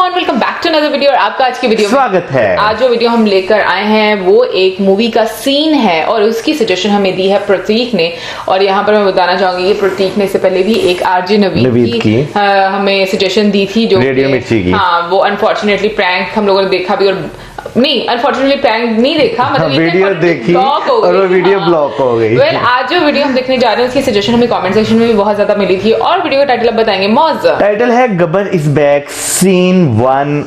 Everyone, welcome back to another video. और आपका आज की वीडियो में स्वागत है। आज जो वीडियो हम लेकर आए हैं वो एक मूवी का सीन है और उसकी सजेशन हमें दी है प्रतीक ने। और यहाँ पर मैं बताना चाहूंगी कि प्रतीक ने इससे पहले भी एक आरजे नवीद की हमें सजेशन दी थी जो रेडियो मिर्ची की। हाँ, वो अनफॉर्चुनेटली प्रैंक हम लोगों ने देखा भी और नहीं, अनफॉर्चुनेटली प्रैंक नहीं देखा, मतलब वीडियो देखी और वो वीडियो ब्लॉक हो गई। वेल, आज जो वीडियो हम देखने जा रहे हैं उसकी सजेशन हमें कमेंट सेक्शन में भी बहुत ज्यादा मिली थी और वीडियो का टाइटल अब बताएंगे। मौज टाइटल है Gabbar is back scene 1,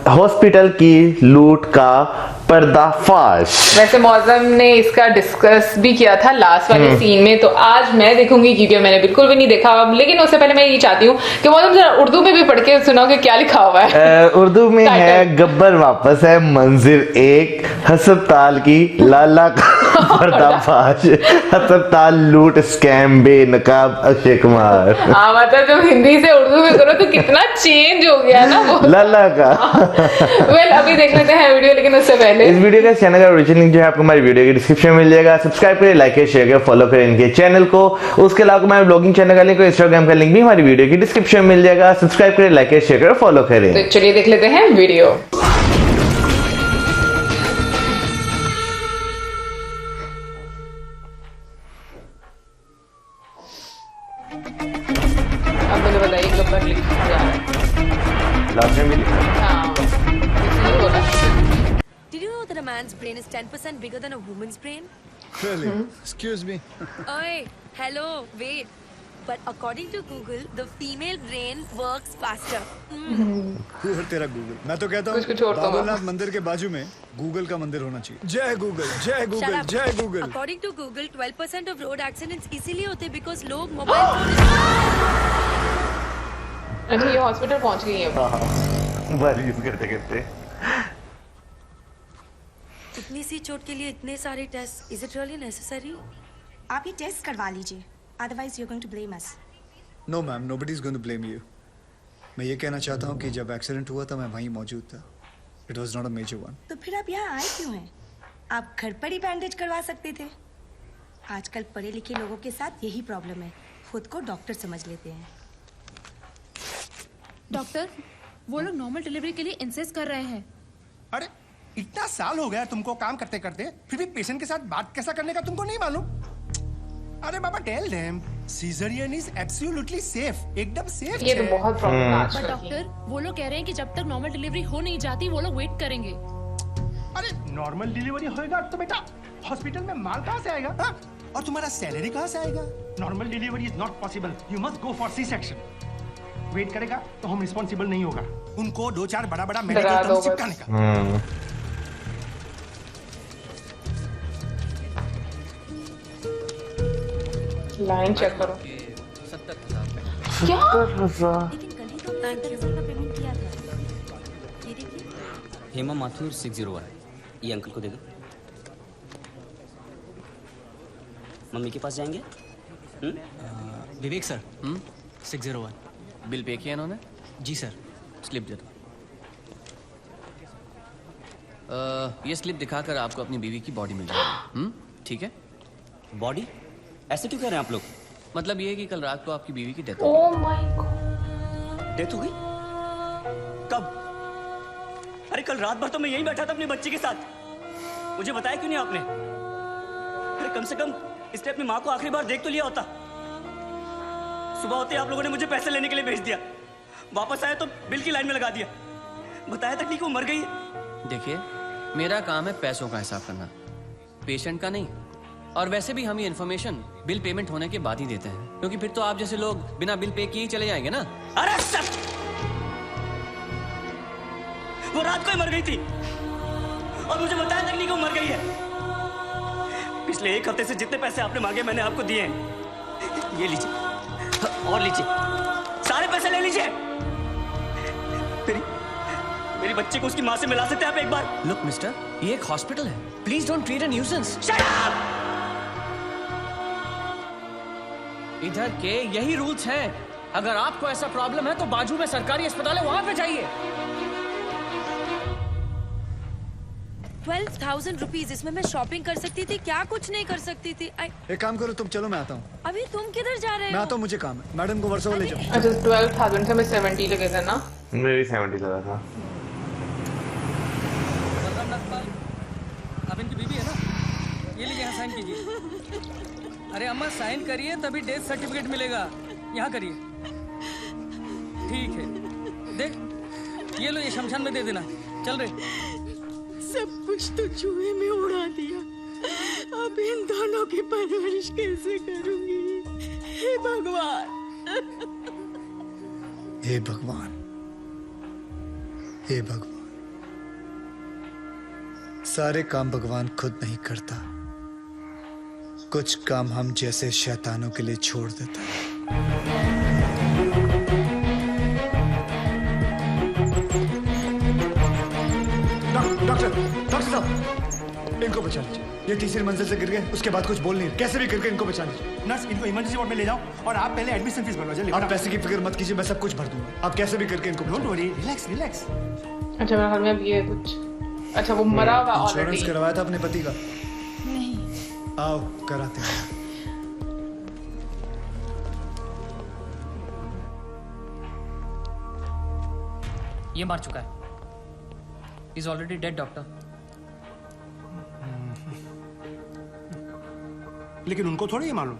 hospital की लूट का पर्दाफाश। वैसे मौजम ने इसका डिस्कस भी किया था लास्ट वाले सीन में, तो आज मैं देखूंगी क्योंकि मैंने बिल्कुल भी नहीं देखा। लेकिन उससे पहले मैं ये चाहती हूँ कि मौजम जरा उर्दू में भी पढ़ के सुनाओ कि क्या लिखा हुआ है। उर्दू में है गब्बर वापस है, मंजिल 1, हस्पताल की लाला का पर्दाफाश, हस्पताल लूट स्कैम बेनकाब अक्षय कुमार। हाँ, मतलब जब हिंदी से उर्दू में करो तो कितना चेंज हो गया ना वो लाला का। वेल, अभी देख लेते हैं वीडियो, लेकिन उससे पहले इस वीडियो का चैनल का ओरिजिनल लिंक जो है आपको हमारी वीडियो के डिस्क्रिप्शन में मिल जाएगा। सब्सक्राइब करें, लाइक करें, शेयर करें, फॉलो करें इनके चैनल को। उसके अलावा हमारे ब्लॉगिंग चैनल का लिंक और इंस्टाग्राम का लिंक भी हमारी वीडियो की डिस्क्रिप्शन में मिल जाएगा। सब्सक्राइब करें, लाइक करें, शेयर करें, फॉलो करें। तो चलिए देख लेते हैं वीडियो। अब मुझे बताइए गब्बर लिखा जा रहा है। लास्ट में भी लिखा है। हाँ, इसलिए बोला। Did you know that a man's brain is 10% bigger than a woman's brain? Really? Excuse me. Oi, hello, wait. But according to Google, the female brain works faster. Who है तेरा गूगल? मैं तो कहता कुछ हूँ छोड़ता हूँ। बाबरनाथ मंदिर के बाजू में गूगल का मंदिर होना चाहिए। जय गूगल, जय Shut गूगल, up. जय Google. According to Google, 12% of road accidents इसीलिए होते हैं because लोग मोबाइल फोन अच्छा, ये हॉस्पिटल पहुंच गई है। बारिश करते करते इतनी सी चोट के लिए इतने सारे test, is it really necessary? आप ये टेस्ट करवा लीजिए, otherwise you are going to blame us. No ma'am, nobody is going to blame you. मैं ये कहना चाहता हूँ कि जब एक्सीडेंट हुआ था मैं वहीं मौजूद था। It was not a major one. तो फिर आप यहाँ आए क्यों हैं? आप घर पर ही बैंडेज करवा सकते थे। आजकल पढ़े लिखे लोगों के साथ यही प्रॉब्लम है, खुद को डॉक्टर समझ लेते हैं। डॉक्टर, वो लोग नॉर्मल डिलीवरी के लिए इंसिस्ट कर रहे हैं। अरे इतना साल हो गया तुमको काम करते करते, फिर भी पेशेंट के साथ बात कैसा करने का तुमको नहीं मालूम? अरे बाबा, tell them caesarean is absolutely safe, एकदम सेफ। ये तो बहुत प्रॉब्लम है बट आजकल की। डॉक्टर, वो लोग कह रहे हैं कि जब तक नॉर्मल डिलीवरी हो नहीं जाती वो लोग वेट करेंगे। अरे नॉर्मल डिलीवरी होएगा तो बेटा हॉस्पिटल में माल कहाँ से आएगा? हाँ? और तुम्हारा सैलरी कहाँ से आएगा? Normal delivery is not possible, you must go for C section. Wait करेगा तो हम रिस्पॉन्सिबल नहीं होगा। उनको 2-4 बड़ा बड़ा डरा मेडिकल दो टर्म बस। चिपकाने का। लाइन चेक करो। क्या? लेकिन कल ही तो 90,000 का पेमेंट किया था। ये देखिए। हेमा माथुर 601, ये अंकल को दे दो। मम्मी के पास जाएंगे? विवेक सर 601 बिल पे किया इन्होंने? जी सर, स्लिप दे दो। ये स्लिप दिखाकर आपको अपनी बीवी की बॉडी मिल जाएगी। ठीक है? बॉडी? ऐसे क्यों कह रहे हैं आप लोग? मतलब ये है कि कल रात को आपकी बीवी की डेथ हो ओह माय गॉड। डेथ हो गई? कब? अरे कल रात भर तो मैं यहीं बैठा था अपने बच्चे के साथ, मुझे बताया क्यों नहीं आपने? अरे कम से कम इसने अपनी माँ को आखिरी बार देख तो लिया होता। सुबह होते आप लोगों ने मुझे पैसे लेने के लिए भेज दिया, वापस आया तो बिल की लाइन में लगा दिया, बताया तक नहीं कि वो मर गई है। देखिए, मेरा काम है पैसों का हिसाब करना, पेशेंट का नहीं। और वैसे भी हम ये इन्फॉर्मेशन बिल पेमेंट होने के बाद ही देते हैं, क्योंकि फिर तो आप जैसे लोग बिना बिल पे किए ही चले जाएंगे ना। अरे सर, वो रात को ही मर गई थी और मुझे बताया तक नहीं कि वो मर गई है। पिछले 1 हफ्ते से जितने पैसे आपने मांगे मैंने आपको दिए हैं। ये लीजिए और लीजिए, सारे पैसे ले लीजिए। मेरी बच्चे को उसकी माँ से मिला सकते हैं आप एक बार? लुक मिस्टर, ये एक हॉस्पिटल है, please don't treat a nuisance. Shut up! इधर के यही रूल्स हैं। अगर आपको ऐसा प्रॉब्लम है तो बाजू में सरकारी अस्पताल है, वहां पे जाइए। 12,000 रुपीज, इसमें मैं शॉपिंग कर सकती थी, क्या कुछ नहीं कर सकती थी। एक काम करो तुम, चलो मैं आता हूँ। अभी तुम किधर जा रहे मैं हो? आता हूँ, मुझे काम है। मैडम को वर्सोवा ले जाओ। अच्छा 12,000 से हमें 70 लगे थे ना। मेरी 70 लगा था। आप इनकी बीवी है ना? ये लीजिए, यहाँ साइन कीजिए। अरे अम्मा साइन करिए तभी डेथ सर्टिफिकेट मिलेगा। यहाँ करिए। ठीक है, देख ये लो, ये शमशान में दे देना। चल रहे। सब कुछ तो चूहे में उड़ा दिया, अब इन दोनों की परवरिश कैसे करूंगी? हे भगवान, हे भगवान, हे भगवान। सारे काम भगवान खुद नहीं करता, कुछ काम हम जैसे शैतानों के लिए छोड़ देता है। डॉक्टर साहब, इनको बचा लीजिए। ये तीसरी मंजिल से गिर गए, उसके बाद कुछ बोल नहीं, कैसे भी करके इनको बचा लीजिए। नर्स, इनको इमरजेंसी वार्ड में ले जाओ और आप पहले एडमिशन फीस भरवा। जल्दी। आप पैसे की फिक्र मत कीजिए, मैं सब कुछ भर दूंगा। आप कैसे भी करके इनको डोंट वरी, रिलैक्स रिलैक्स। अच्छा मेरे ख्याल में अब ये कुछ, अच्छा वो मरा हुआ ऑलरेडी। इंश्योरेंस करवाया था अपने पति का? नहीं। आओ कराते हैं। ये मार चुका है। Is already dead doctor. लेकिन उनको थोड़ी ये मालूम,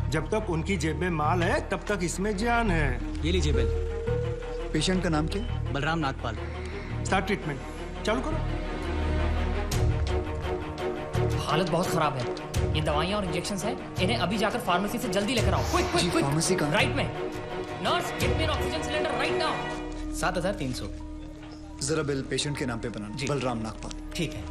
जब तक उनकी जेब में माल है तब तक इसमें जान है। ये लीजिए बिल। पेशेंट का नाम क्या? बलराम नागपाल। स्टार्ट ट्रीटमेंट, चालू करो। हालत बहुत खराब है। ये दवाइयाँ और इंजेक्शन है, इन्हें अभी जाकर फार्मेसी से जल्दी लेकर आओ। Quick quick quick. फार्मेसी का राइट में। Nurse, get me oxygen cylinder right now. 7,300। जरा बिल पेशेंट के नाम पे बनाना। बलराम नागपाल। ठीक है।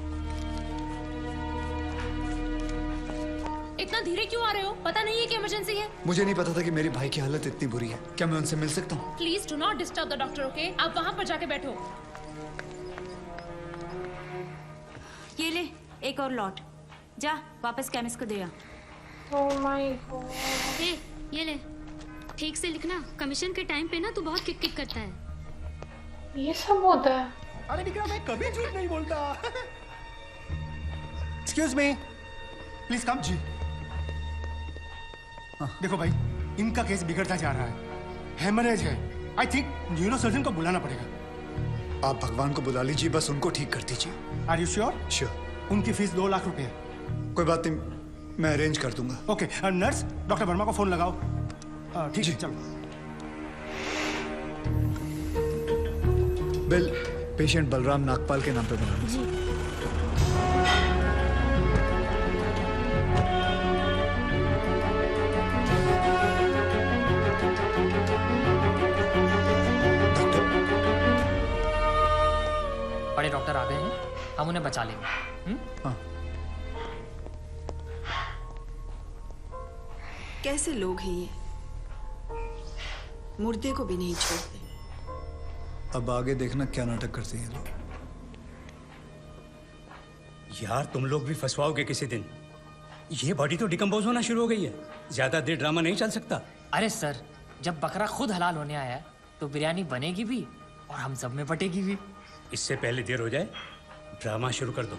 इतना धीरे क्यों आ रहे हो? पता नहीं है कि इमरजेंसी है। मुझे नहीं पता था कि मेरे भाई की हालत इतनी बुरी है। क्या मैं उनसे मिल सकता हूँ? Please do not disturb the doctor, okay? आप वहाँ पर जाके बैठो। ये ले एक और लॉट, जा वापस केमिस्ट को दे आ। Oh my God. ए, ये ले, ठीक से लिखना। कमीशन के टाइम पे ना तू बहुत किक किक करता है। ये सब होता है? अरे विक्रम, मैं कभी झूठ नहीं बोलता। Excuse me, please come. जी। देखो भाई, इनका केस बिगड़ता जा रहा है, हेमरेज है। आई थिंक न्यूरोसर्जन को बुलाना पड़ेगा। आप भगवान को बुला लीजिए, बस उनको ठीक कर दीजिए। Are you sure? श्योर। उनकी फीस 2 लाख रुपए है। कोई बात नहीं, मैं अरेंज कर दूंगा। ओके, नर्स डॉक्टर वर्मा को फोन लगाओ। ठीक है, चलो। बिल पेशेंट बलराम नागपाल के नाम पे बनाना। बड़े डॉक्टर आ गए हैं, हम उन्हें बचा लेंगे। हाँ। कैसे लोग हैं ये, मुर्दे को भी नहीं छोड़ते। अब आगे देखना क्या नाटक करते हैं लोग। यार तुम लोग भी फंसवाओगे किसी दिन। ये बॉडी तो डिकम्पोज होना शुरू हो गई है, ज्यादा देर ड्रामा नहीं चल सकता। अरे सर, जब बकरा खुद हलाल होने आया है तो बिरयानी बनेगी भी और हम सब में बटेगी भी। इससे पहले देर हो जाए, ड्रामा शुरू कर दो।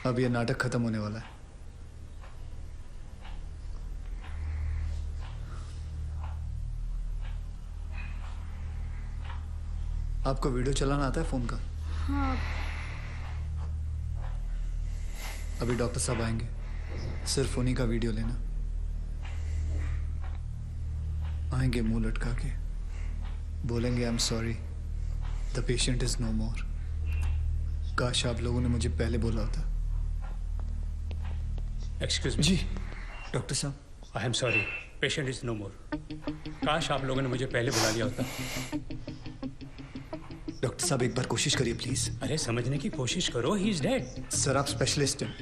अब ये नाटक खत्म होने वाला है। आपको वीडियो चलाना आता है फोन का? हाँ। अभी डॉक्टर साहब आएंगे, सिर्फ उन्हीं का वीडियो लेना। आएंगे मुंह लटका के, बोलेंगे I am sorry, the patient is no more. काश आप लोगों ने मुझे पहले बोला होता। Excuse me. जी डॉक्टर साहब। I am sorry, patient is no more. काश आप लोगों ने मुझे पहले बुला लिया होता। डॉक्टर साहब एक बार कोशिश करिए प्लीज। अरे समझने की कोशिश करो, ही इज डेड। सर आप स्पेशलिस्ट हैं,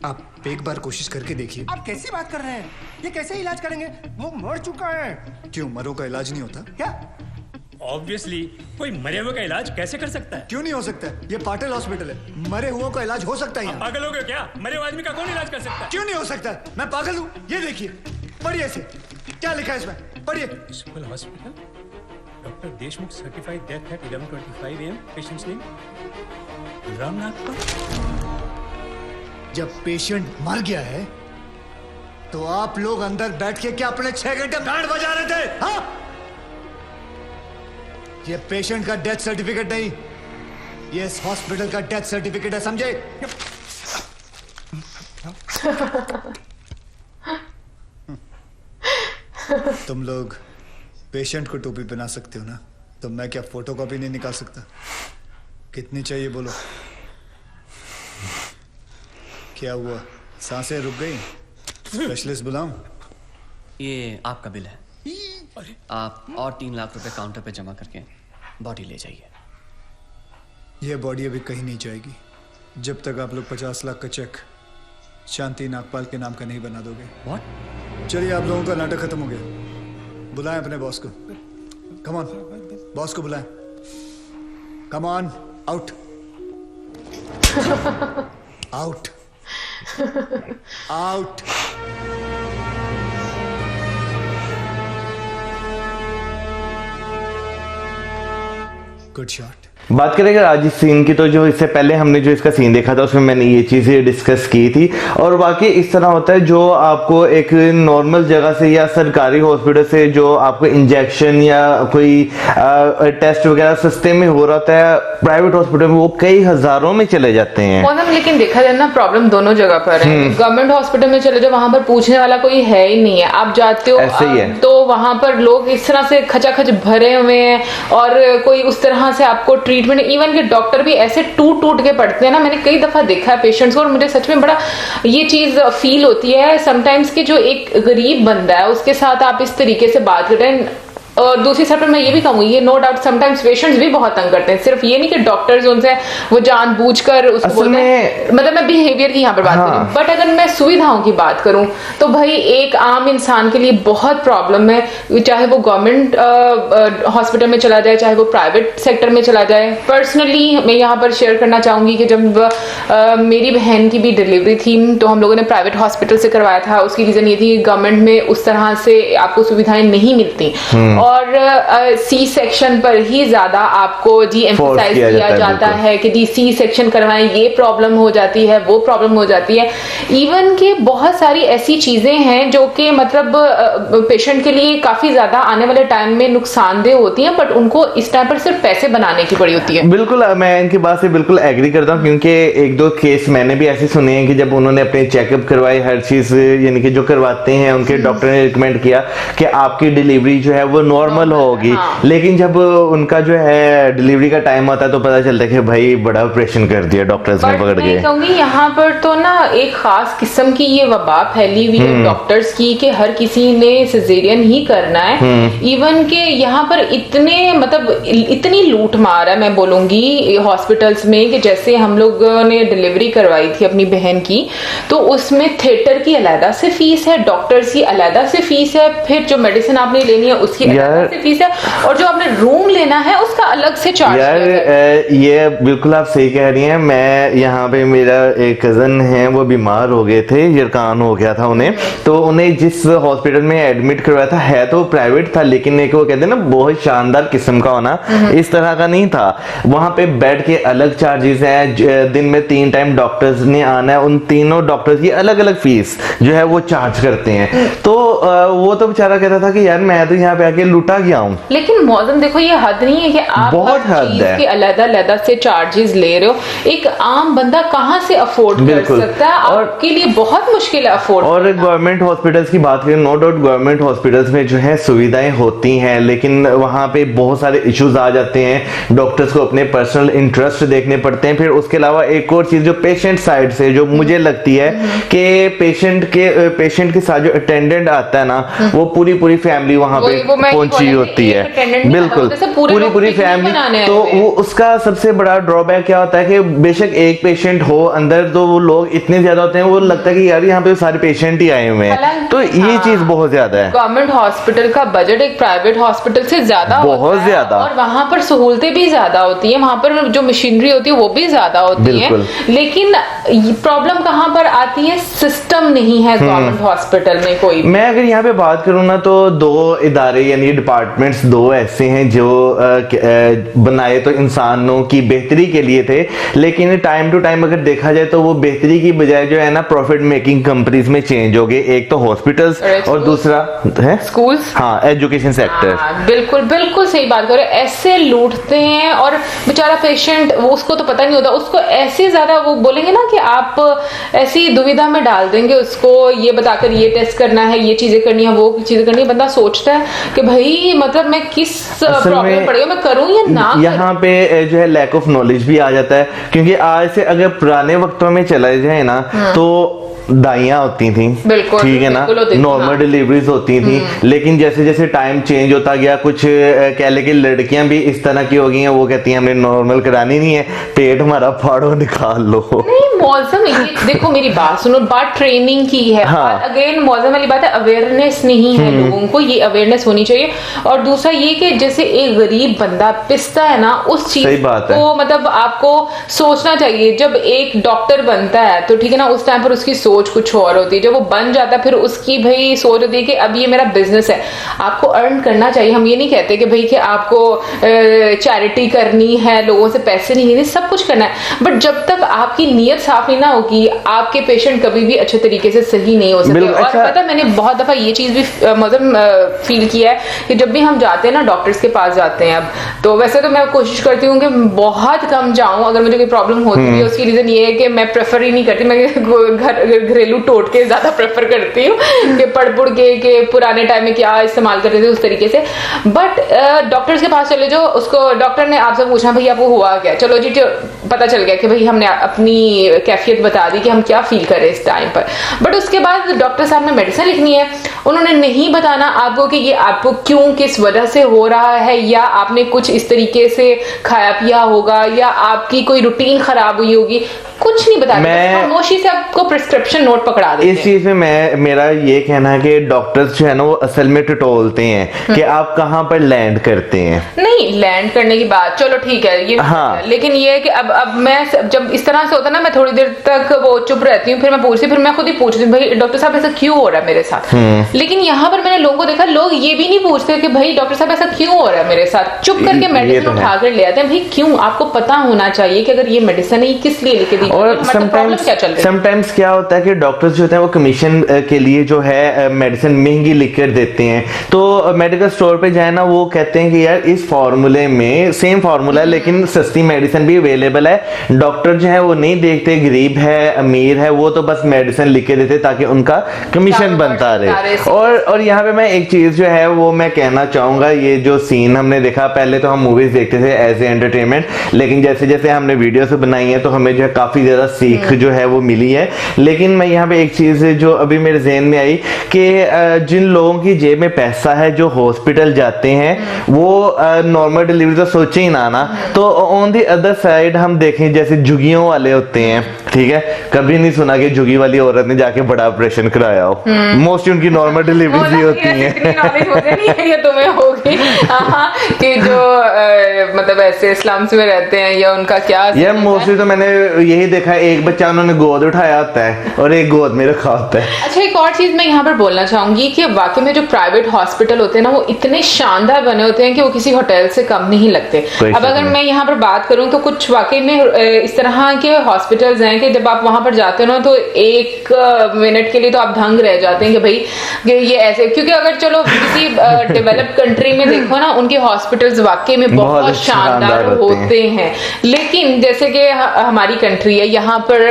आप एक बार कोशिश करके देखिए। आप कैसी बात कर रहे हैं? ये कैसे इलाज करेंगे? वो मर चुका है। क्यों, मरो का इलाज नहीं होता क्या? ऑब्वियसली कोई मरे हुए का इलाज कैसे कर सकता है? क्यों नहीं हो सकता है? ये पाटिल हॉस्पिटल है, मरे हुओं का इलाज हो सकता है यहाँ। पागल हो गए क्या? मरे हुए आदमी का कौन इलाज कर सकता है? क्यों नहीं हो सकता? मैं पागल हूँ? ये देखिए, पढ़िए इसे, क्या लिखा है इसमें, पढ़िए। Civil hospital, doctor Deshmukh certified death at 11:25 AM, patient's name Ramnath का। जब पेशेंट मर गया है तो आप लोग अंदर बैठ के क्या अपने 6 घंटे बैंड बजा रहे थे? हाँ? ये पेशेंट का डेथ सर्टिफिकेट नहीं, ये इस हॉस्पिटल का डेथ सर्टिफिकेट है, समझे? तुम लोग पेशेंट को टोपी पहना सकते हो ना, तो मैं क्या फोटोकॉपी नहीं निकाल सकता? कितनी चाहिए बोलो? क्या हुआ, सांसें रुक गई? स्पेशलिस्ट बुलाऊं? ये आपका बिल है, आप और 3 लाख रुपए काउंटर पे जमा करके बॉडी ले जाइए। ये बॉडी अभी कहीं नहीं जाएगी जब तक आप लोग 50 लाख का चेक शांति नागपाल के नाम का नहीं बना दोगे। What? चलिए, आप लोगों का नाटक खत्म हो गया। बुलाएं अपने बॉस को। कम ऑन, बॉस को बुलाएं। Come on, out out out. Good shot. बात करें अगर आज इस सीन की, तो जो इससे पहले हमने जो इसका सीन देखा था उसमें मैंने ये चीजें डिस्कस की थी, और वाकई इस तरह होता है जो आपको एक नॉर्मल जगह से या सरकारी हॉस्पिटल से जो आपको इंजेक्शन या कोई टेस्ट वगैरह सस्ते में हो रहा होता है, प्राइवेट हॉस्पिटल में वो कई हजारों में चले जाते हैं। लेकिन देखा जाए ना, प्रॉब्लम दोनों जगह पर है। गवर्नमेंट हॉस्पिटल में चले जाओ, वहां पर पूछने वाला कोई है ही नहीं है। आप जाते हो ऐसे ही है। तो वहां पर लोग इस तरह से खचाखच भरे हुए हैं, और कोई उस तरह से आपको ट्रीटमेंट, इवन के डॉक्टर भी ऐसे टूट के पड़ते हैं ना। मैंने कई दफा देखा है पेशेंट्स को, और मुझे सच में बड़ा ये चीज फील होती है समटाइम्स कि जो एक गरीब बंदा है उसके साथ आप इस तरीके से बात कर रहे हैं। और दूसरी साइड पर मैं ये भी कहूंगी, ये नो डाउट समटाइम्स पेशेंट्स भी बहुत तंग करते हैं। सिर्फ ये नहीं कि डॉक्टर्स उनसे वो जानबूझकर उसको बोलते हैं, मतलब मैं बिहेवियर की यहाँ पर बात करूं, बट अगर मैं सुविधाओं की बात करूं तो भाई एक आम इंसान के लिए बहुत प्रॉब्लम है, चाहे वो गवर्नमेंट हॉस्पिटल में चला जाए, चाहे वो प्राइवेट सेक्टर में चला जाए। पर्सनली मैं यहाँ पर शेयर करना चाहूंगी कि जब मेरी बहन की भी डिलीवरी थी तो हम लोगों ने प्राइवेट हॉस्पिटल से करवाया था। उसकी रीजन ये थी, गवर्नमेंट में उस तरह से आपको सुविधाएं नहीं मिलती, और सी सेक्शन पर ही ज्यादा आपको जी एम्फसाइज किया जाता है कि जी सी सेक्शन करवाएं, ये प्रॉब्लम हो जाती है, वो प्रॉब्लम हो जाती है। इवन के बहुत सारी ऐसी चीजें हैं जो कि मतलब पेशेंट के लिए काफी ज्यादा आने वाले टाइम में नुकसानदेह होती हैं, बट उनको इस टाइम पर सिर्फ पैसे बनाने की पड़ी होती है। बिल्कुल, मैं इनकी बात से बिल्कुल एग्री करता हूँ, क्योंकि 1-2 केस मैंने भी ऐसे सुने हैं कि जब उन्होंने अपने चेकअप करवाए, हर चीज यानी कि जो करवाते हैं उनके डॉक्टर ने रिकमेंड किया कि आपकी डिलीवरी जो है वो नॉर्मल होगी, लेकिन जब उनका जो है डिलीवरी का टाइम आता है तो पता चलता है कि भाई बड़ा ऑपरेशन कर दिया डॉक्टर्स ने पकड़ के। कहूंगी यहाँ पर तो ना एक खास किस्म की ये वबा फैली हुई है डॉक्टर्स की कि हर किसी ने सिजेरियन ही करना है। इवन के यहाँ पर इतने मतलब इतनी लूट मार है, मैं बोलूंगी हॉस्पिटल्स में, कि जैसे हम लोगों ने डिलीवरी करवाई थी अपनी बहन की, तो उसमें थिएटर की अलग से फीस है, डॉक्टर्स की अलग से फीस है, फिर जो मेडिसिन आपने लेनी है उसकी अलग से फीस है, और जो आपने रूम लेना है उसका अलग से चार्ज। यार ये बिल्कुल आप सही कह रही हैं। मैं यहाँ पे, मेरा एक कजन है वो बीमार हो गए थे, यरकान हो गया था उन्हें, तो उन्हें जिस हॉस्पिटल में एडमिट करवाया था, है तो प्राइवेट था, लेकिन एक वो कहते हैं ना बहुत शानदार किस्म का होना, इस तरह का नहीं था। वहां पे बेड के अलग चार्जेस हैं, दिन में 3 टाइम डॉक्टर्स ने आना है, उन तीनों डॉक्टर्स की अलग अलग फीस जो है वो चार्ज करते हैं। तो वो तो बेचारा कहता था कि यार मैं तो यहाँ पे आके लूटा गया हूँ। लेकिन मौजम देखो, ये हद नहीं है कि आप बहुत हर चीज के अलग-अलग से चार्जेस ले रहे हो। एक आम बंदा कहाँ से अफोर्ड कर सकता है? आपके लिए बहुत मुश्किल है अफोर्ड। और गवर्नमेंट हॉस्पिटल्स की बात करें, नो डाउट गवर्नमेंट हॉस्पिटल्स में जो है सुविधाएं होती हैं, लेकिन वहां पे बहुत सारे इश्यूज आ जाते हैं। डॉक्टर्स को अपने पर्सनल इंटरेस्ट देखने पड़ते हैं। फिर उसके अलावा एक और चीज जो पेशेंट साइड से जो मुझे लगती है कि पेशेंट के साथ जो अटेंडेंट आता है ना, वो पूरी फैमिली वहां पे पहुंची होती है, बिल्कुल पूरी फैमिली। तो वो उसका सबसे बड़ा ड्रॉबैक क्या होता है कि बेशक एक पेशेंट हो अंदर, तो वो लोग इतने ज्यादा होते हैं, वो लगता है कि यार यहाँ पे सारे पेशेंट ही आए हुए हैं, तो ये चीज बहुत ज्यादा है। गवर्नमेंट हॉस्पिटल का बजट एक प्राइवेट हॉस्पिटल से ज्यादा बहुत ज्यादा, और वहां पर सहूलतें भी ज्यादा होती है, वहां पर जो मशीनरी होती है वो भी ज्यादा होती है, लेकिन प्रॉब्लम कहाँ पर आती है, सिस्टम नहीं है गवर्नमेंट हॉस्पिटल में कोई। मैं अगर यहाँ पे बात करूँ ना, तो दो इदारे यानी डिपार्टमेंट्स दो ऐसे हैं जो बनाए तो इंसानों की बेहतरी के लिए थे, लेकिन टाइम टू टाइम अगर देखा जाए तो वो बेहतरी की बजाय जो है ना प्रॉफिट मेकिंग कंपनीज में चेंज हो गए। एक तो हॉस्पिटल्स और दूसरा है स्कूल्स, हाँ एजुकेशन सेक्टर। बिल्कुल बिल्कुल सही बात करो, ऐसे लूटते हैं और बेचारा पेशेंट वो उसको तो पता नहीं होता, उसको ऐसे ज्यादा वो बोलेंगे ना कि आप ऐसी दुविधा में डाल देंगे उसको, ये बताकर ये टेस्ट करना है, ये चीजें करनी है, वो चीजें करनी है। बंदा सोचता है कि भाई मतलब मैं किस प्रॉब्लम पड़ेगा, मैं करूं या ना। यहाँ पे जो है लैक ऑफ नॉलेज भी आ जाता है, क्योंकि आज से अगर पुराने वक्तों में चला जाए ना तो दाइयां होती थी, ठीक है ना, नॉर्मल डिलीवरीज होती थी, लेकिन जैसे जैसे टाइम चेंज होता गया, कुछ कह ले कि लड़कियां भी इस तरह की हो गई हैं, वो कहती हैं हमने नॉर्मल करानी नहीं है, पेट हमारा फाड़ो निकाल लो। नहीं मौसम, ये देखो मेरी बात सुनो, बात ट्रेनिंग की है, हाँ। अगेन मौसम वाली बात है, अवेयरनेस नहीं है लोगों को, ये अवेयरनेस होनी चाहिए। और दूसरा ये कि जैसे एक गरीब बंदा पिसता है ना, उस चीज को मतलब आपको सोचना चाहिए। जब एक डॉक्टर बनता है तो ठीक है ना, उस टाइम पर उसकी सोच कुछ और होती है, जब वो बन जाता है फिर उसकी भाई सोच होती है कि अब ये मेरा बिजनेस है, आपको अर्न करना चाहिए। हम ये नहीं कहते कि भाई कि आपको चैरिटी करनी है, लोगों से पैसे नहीं लेने, सब कुछ करना है, बट जब तक आपकी नीयत साफ नहीं ना होगी, आपके पेशेंट कभी भी अच्छे तरीके से सही नहीं हो सकते। और पता है मैंने बहुत दफा ये चीज भी मतलब फील किया है कि जब भी हम जाते हैं ना डॉक्टर्स के पास जाते हैं, अब तो वैसे तो मैं कोशिश करती हूँ कि बहुत कम जाऊं, अगर मुझे कोई प्रॉब्लम होती है उसकी रीजन ये है कि मैं प्रेफर ही नहीं करती, मैं घरेलू टोटके ज्यादा प्रेफर करती हूँ कि पढ़ के पुराने टाइम में क्या इस्तेमाल करते थे उस तरीके से। बट डॉक्टर्स के पास चले जाओ, उसको डॉक्टर ने आपसे पूछा भाई आपको हुआ क्या, चलो जी पता चल गया कि भाई हमने अपनी कैफियत बता दी कि हम क्या फील कर रहे हैं इस टाइम पर, बट उसके बाद डॉक्टर साहब ने मेडिसिन लिखनी है, उन्होंने नहीं बताना आपको कि ये आपको क्यों किस वजह से हो रहा है, या आपने कुछ इस तरीके से खाया पिया होगा, या आपकी कोई रूटीन खराब हुई होगी, कुछ नहीं बता, खामोशी से आपको प्रिस्क्रिप्शन नोट पकड़ा देते हैं। इस चीज में मेरा ये कहना है कि डॉक्टर्स जो है ना वो असल में टटोलते हैं कि आप कहाँ पर लैंड करते हैं। नहीं लैंड करने की बात चलो ठीक है ये, हाँ। लेकिन ये है कि अब मैं जब इस तरह से होता है ना, मैं थोड़ी देर तक वो चुप रहती हूँ, फिर मैं पूछती, फिर मैं खुद ही पूछती हूँ भाई डॉक्टर साहब ऐसा क्यों हो रहा है मेरे साथ। लेकिन यहाँ पर मैंने लोगों को देखा, लोग ये भी नहीं पूछते कि भाई डॉक्टर साहब ऐसा क्यों हो रहा है मेरे साथ, चुप करके मेडिसिन उठा कर ले आते हैं। भाई क्यों, आपको पता होना चाहिए कि अगर ये मेडिसिन है किस लिए लिखे दी, और समटाइम्स क्या होता है कि डॉक्टर्स जो होते हैं वो कमीशन के लिए जो है मेडिसिन महंगी लिख कर देते हैं, तो मेडिकल स्टोर पे जाए ना वो कहते हैं कि यार इस फार्मूले में सेम फार्मूला है लेकिन सस्ती मेडिसिन भी अवेलेबल है। डॉक्टर जो है वो नहीं देखते गरीब है अमीर है, वो तो बस मेडिसिन लिख के देते ताकि उनका कमीशन बनता रहे। और यहाँ पे मैं एक चीज जो है वो मैं कहना चाहूंगा, ये जो सीन हमने देखा, पहले तो हम मूवीज देखते थे एज ए एंटरटेनमेंट, लेकिन जैसे जैसे हमने वीडियो से बनाई है तो हमें जो है काफी ज्यादा सीख जो है वो मिली है। लेकिन मैं यहाँ पे एक चीज जो अभी मेरे ज़हन में आई कि जिन लोगों की जेब में पैसा है जो हॉस्पिटल जाते हैं वो नॉर्मल डिलीवरी तो सोचे ही ना, तो ऑन दी अदर साइड हम देखें जैसे झुग्गियों वाले होते हैं, ठीक है, कभी नहीं सुना कि झुग्गी वाली औरत ने जाके बड़ा ऑपरेशन कराया हो, मोस्टली उनकी नॉर्मल डिलीवरी होती है। ये तुम्हें होगी कि जो मतलब ऐसे स्लम्स में रहते हैं या उनका क्या, ये मोस्टली तो मैंने यही देखा, एक बच्चा उन्होंने गोद उठाया होता है और एक गोद में रखा होता है। अच्छा एक और चीज मैं यहाँ पर बोलना चाहूंगी कि वाकई में जो प्राइवेट हॉस्पिटल होते हैं ना वो इतने शानदार बने होते हैं कि वो किसी होटल से कम नहीं लगते। अब अगर मैं यहाँ पर बात करूँ तो कुछ वाकई में इस तरह के हॉस्पिटल्स हैं कि जब आप वहां पर जाते हो ना तो एक मिनट के लिए तो आप दंग रह जाते हैं कि भाई ये ऐसे, क्योंकि अगर चलो किसी डेवलप्ड कंट्री में देखो ना उनके हॉस्पिटल्स वाकई में बहुत शानदार शानदार होते हैं। लेकिन जैसे कि हमारी कंट्री है, यहाँ पर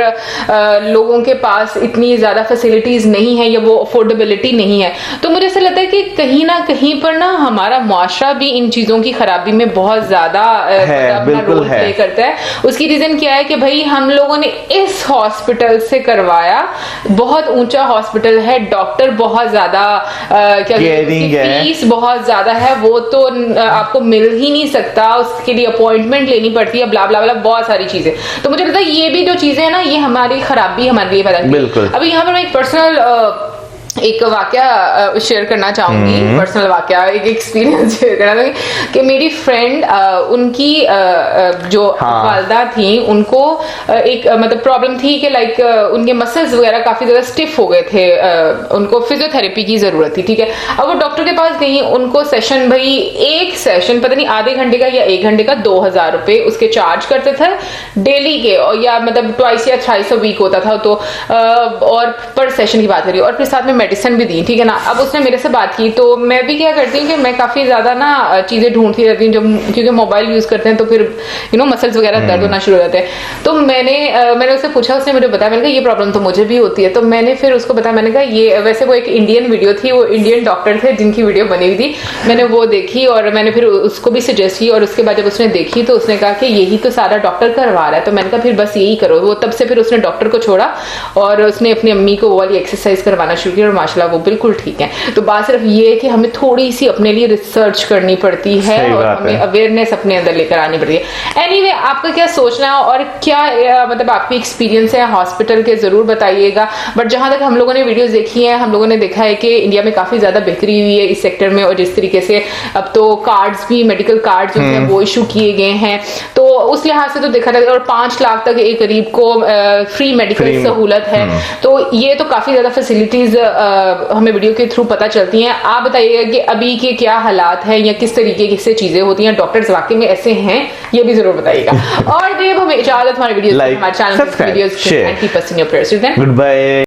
लोगों के पास इतनी ज्यादा फैसिलिटीज नहीं है या वो अफोर्डेबिलिटी नहीं है, तो मुझे ऐसा लगता है कि कहीं ना कहीं पर ना हमारा मुआशरा भी इन चीजों की खराबी में बहुत ज्यादा अपना रोल प्ले करता है। उसकी रीजन क्या है कि भाई हम लोगों ने इस हॉस्पिटल से करवाया, बहुत ऊंचा हॉस्पिटल है, डॉक्टर बहुत ज्यादा क्या फीस बहुत ज्यादा है, वो तो आपको मिल ही नहीं सकता, उसके लिए अपॉइंटमेंट लेनी पड़ती है, ब्ला ब्ला ब्ला बहुत सारी चीजें। तो मुझे लगता है ये भी जो चीजें है ना, ये हमारी खराबी हमारे लिए पैदा करती है। अभी यहाँ पर मैं एक पर्सनल एक वाकया शेयर करना चाहूंगी, पर्सनल वाकया, एक एक्सपीरियंस शेयर करना चाहूंगी कि मेरी फ्रेंड उनकी जो वालदा थी, उनको एक मतलब प्रॉब्लम थी कि लाइक उनके मसल्स वगैरह काफी ज्यादा स्टिफ हो गए थे, उनको फिजियोथेरेपी की जरूरत थी। ठीक है, अब वो डॉक्टर के पास गई, उनको सेशन, भाई एक सेशन पता नहीं आधे घंटे का या 1 घंटे का 2000 रुपए उसके चार्ज करते थे डेली के, और या मतलब ट्वाइस या थ्राइस अ वीक होता था, तो और पर सेशन की बात करी, और फिर साथ में मेडिसिन भी दी। ठीक है ना, अब उसने मेरे से बात की, तो मैं भी क्या करती हूँ कि मैं काफी ज्यादा ना चीजें ढूंढती रहती हूँ, जब क्योंकि मोबाइल यूज करते हैं तो फिर मसल्स वगैरह दर्द होना शुरू हो जाते हैं। तो मैंने उससे पूछा, उसने मुझे बताया, मैंने कहा ये प्रॉब्लम तो मुझे भी होती है। तो मैंने फिर उसको बताया, मैंने कहा ये वैसे वो एक इंडियन वीडियो थी, वो इंडियन डॉक्टर थे जिनकी वीडियो बनी हुई थी, मैंने वो देखी और मैंने फिर उसको भी सजेस्ट की, और उसके बाद जब उसने देखी तो उसने कहा कि यही तो सारा डॉक्टर करवा रहा है। तो मैंने कहा फिर बस यही करो। वो तब से फिर उसने डॉक्टर को छोड़ा और उसने अपनी अम्मी को वो वाली एक्सरसाइज करवाना शुरू किया, और माशाल्लाह वो बिल्कुल ठीक है। तो बात सिर्फ ये है कि हमें थोड़ी सी अपने लिए रिसर्च करनी पड़ती है और हमें अवेयरनेस अपने अंदर लेकर आनी पड़ती है। एनीवे, आपका क्या सोचना है और क्या मतलब आपकी एक्सपीरियंस है हॉस्पिटल के, जरूर बताइएगा। बट जहां तक हम लोगों ने वीडियोस देखी है, हम लोगों ने देखा है कि इंडिया में काफी ज्यादा बेहतरी हुई है इस सेक्टर में, और जिस तरीके से अब तो कार्ड्स भी, मेडिकल कार्ड जो है वो इशू किए गए हैं, तो उस लिहाज से तो देखा था, और 5 लाख तक एक गरीब को फ्री मेडिकल सहूलत है। तो ये तो काफी ज्यादा फैसिलिटीज हमें वीडियो के थ्रू पता चलती हैं। आप बताइएगा कि अभी के क्या हालात हैं या किस तरीके से चीजें होती हैं, डॉक्टर्स वाकई में ऐसे हैं, ये भी जरूर बताइएगा। और देव हमें इजाजत, हमारे वीडियो हमारे channel videos, 90% your prayers. Good bye.